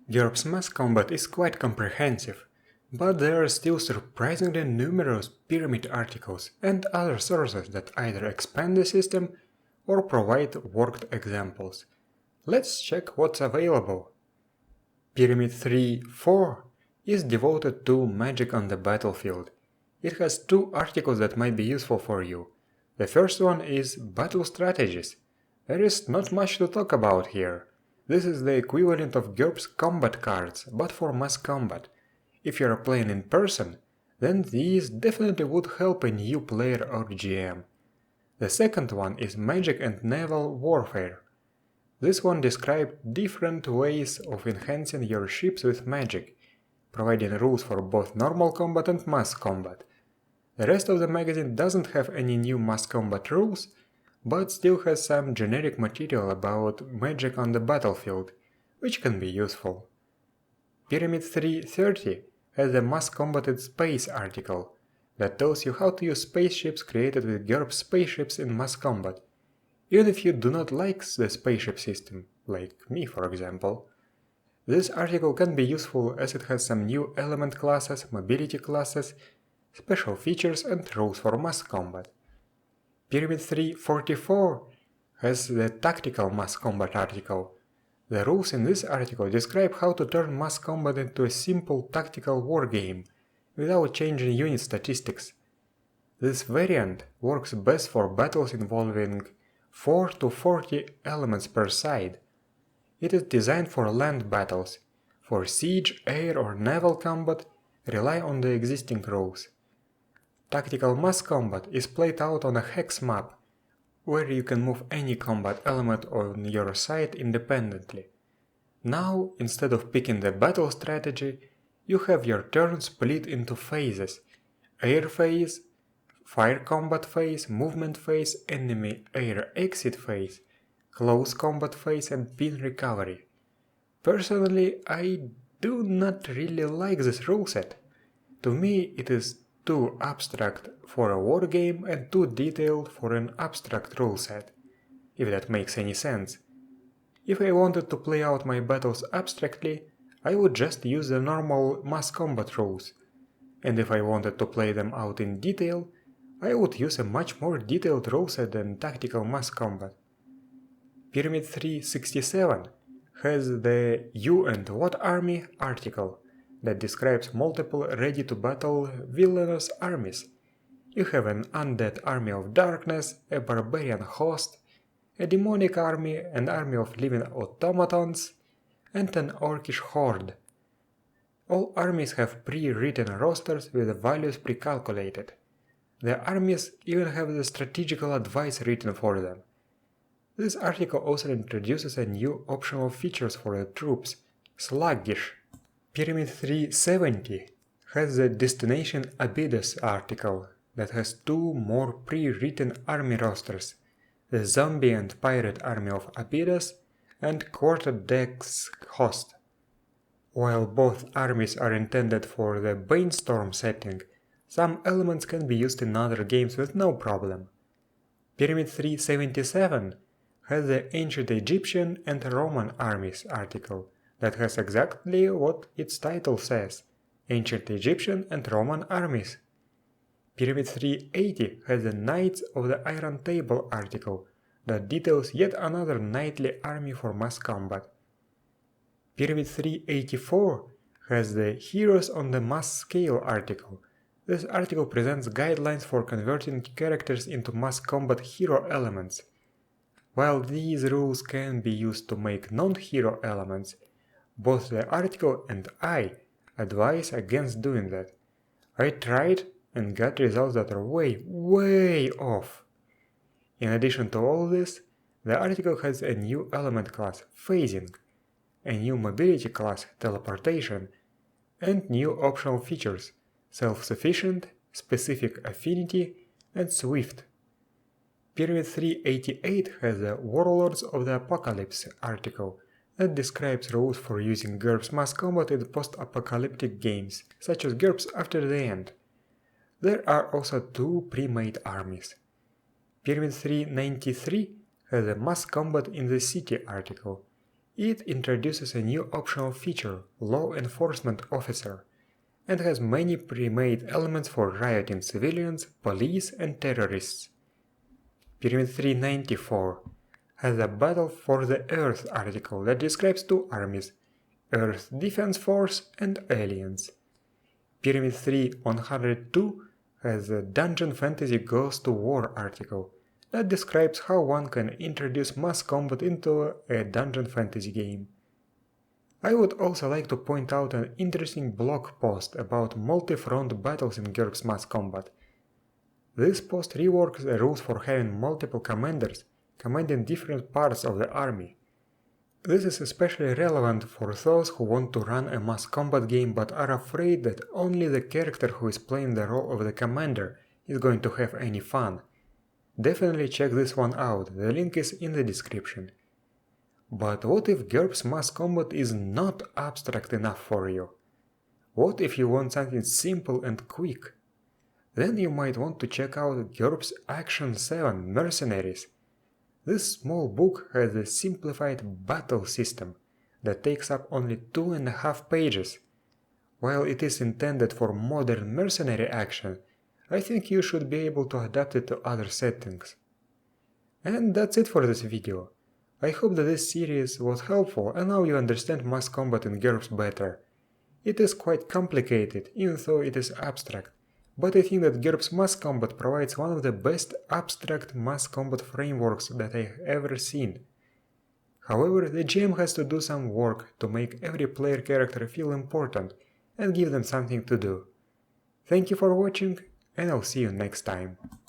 GURPS mass combat is quite comprehensive, but there are still surprisingly numerous pyramid articles and other sources that either expand the system or provide worked examples. Let's check what's available. Pyramid 3.4 is devoted to magic on the battlefield. It has two articles that might be useful for you. The first one is Battle Strategies. There is not much to talk about here. This is the equivalent of GURPS combat cards, but for mass combat. If you are playing in person, then these definitely would help a new player or GM. The second one is Magic and Naval Warfare. This one describes different ways of enhancing your ships with magic, providing rules for both normal combat and mass combat. The rest of the magazine doesn't have any new mass combat rules, but still has some generic material about magic on the battlefield, which can be useful. Pyramid 3.30 has a mass combated space article that tells you how to use spaceships created with GURPS spaceships in mass combat, even if you do not like the spaceship system, like me for example. This article can be useful as it has some new element classes, mobility classes, special features and rules for mass combat. Pyramid 3.44 has the tactical mass combat article. The rules in this article describe how to turn mass combat into a simple tactical wargame without changing unit statistics. This variant works best for battles involving 4 to 40 elements per side. It is designed for land battles. For siege, air or naval combat, rely on the existing rules. Tactical mass combat is played out on a hex map, where you can move any combat element on your side independently. Now, instead of picking the battle strategy, you have your turn split into phases: air phase, fire combat phase, movement phase, enemy air exit phase, close combat phase and pin recovery. Personally, I do not really like this rule set. To me, it is too abstract for a wargame and too detailed for an abstract rule set, if that makes any sense. If I wanted to play out my battles abstractly, I would just use the normal mass combat rules, and if I wanted to play them out in detail, I would use a much more detailed rule set than tactical mass combat. Pyramid 3.67 has the You and What Army article that describes multiple ready-to-battle villainous armies. You have an undead army of darkness, a barbarian host, a demonic army, an army of living automatons, and an orcish horde. All armies have pre-written rosters with the values pre-calculated. The armies even have the strategical advice written for them. This article also introduces a new optional features for the troops, Sluggish. Pyramid 3.70 has the Destination Abydos article that has two more pre-written army rosters, the Zombie and Pirate Army of Abydos and Quarter-Dex Host. While both armies are intended for the Bainstorm setting, some elements can be used in other games with no problem. Pyramid 3.77 has the Ancient Egyptian and Roman Armies article that has exactly what its title says: Ancient Egyptian and Roman Armies. Pyramid 3.80 has the Knights of the Iron Table article that details yet another knightly army for mass combat. Pyramid 3.84 has the Heroes on the Mass Scale article. This article presents guidelines for converting characters into mass combat hero elements. While these rules can be used to make non-hero elements, both the article and I advise against doing that. I tried and got results that are way off. In addition to all this, the article has a new element class, Phasing, a new mobility class, Teleportation, and new optional features, Self-Sufficient, Specific Affinity, and Swift. Pyramid 3.88 has the Warlords of the Apocalypse article that describes rules for using GURPS mass combat in post-apocalyptic games, such as GURPS After the End. There are also two pre-made armies. Pyramid 3.93 has a mass combat in the city article. It introduces a new optional feature, Law Enforcement Officer, and has many pre-made elements for rioting civilians, police and terrorists. Pyramid 394 has a Battle for the Earth article that describes two armies, Earth Defense Force and aliens. Pyramid 3102 has a Dungeon Fantasy Goes to War article that describes how one can introduce mass combat into a Dungeon Fantasy game. I would also like to point out an interesting blog post about multi-front battles in GURPS Mass Combat. This post reworks the rules for having multiple commanders commanding different parts of the army. This is especially relevant for those who want to run a mass combat game but are afraid that only the character who is playing the role of the commander is going to have any fun. Definitely check this one out, the link is in the description. But what if GURPS Mass Combat is not abstract enough for you? What if you want something simple and quick? Then you might want to check out GURPS Action 7 Mercenaries. This small book has a simplified battle system that takes up only 2.5 pages. While it is intended for modern mercenary action, I think you should be able to adapt it to other settings. And that's it for this video. I hope that this series was helpful and now you understand mass combat in GURPS better. It is quite complicated, even though it is abstract, but I think that GURPS Mass Combat provides one of the best abstract mass combat frameworks that I have ever seen. However, the GM has to do some work to make every player character feel important and give them something to do. Thank you for watching, and I'll see you next time.